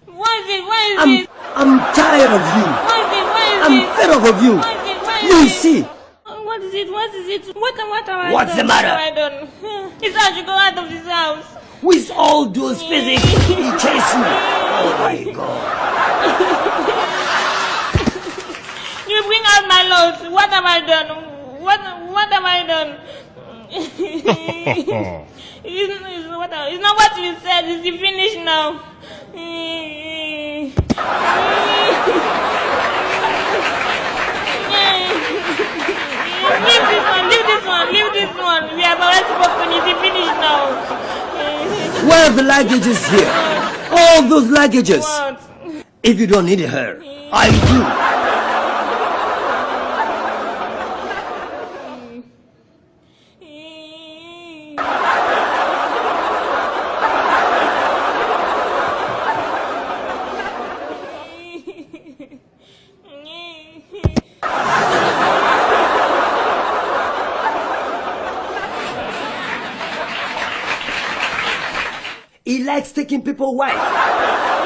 What is it? What is I'm, it? I'm tired of you. What is it? What is I'm it? fed up of you. What is it? What is You it? see, What is it? What is it? What have I What's done? the matter? What have I done? He said I should go out of this house. with all those physics, he chased me. Oh my God. You bring out my loads. What have I done? What have I done? It's not what you said. It's finished now. Leave this one. We have already spoken. It's finished now. Where are the luggages here? All those luggages. What? If you don't need her, I do. He likes taking people's wives.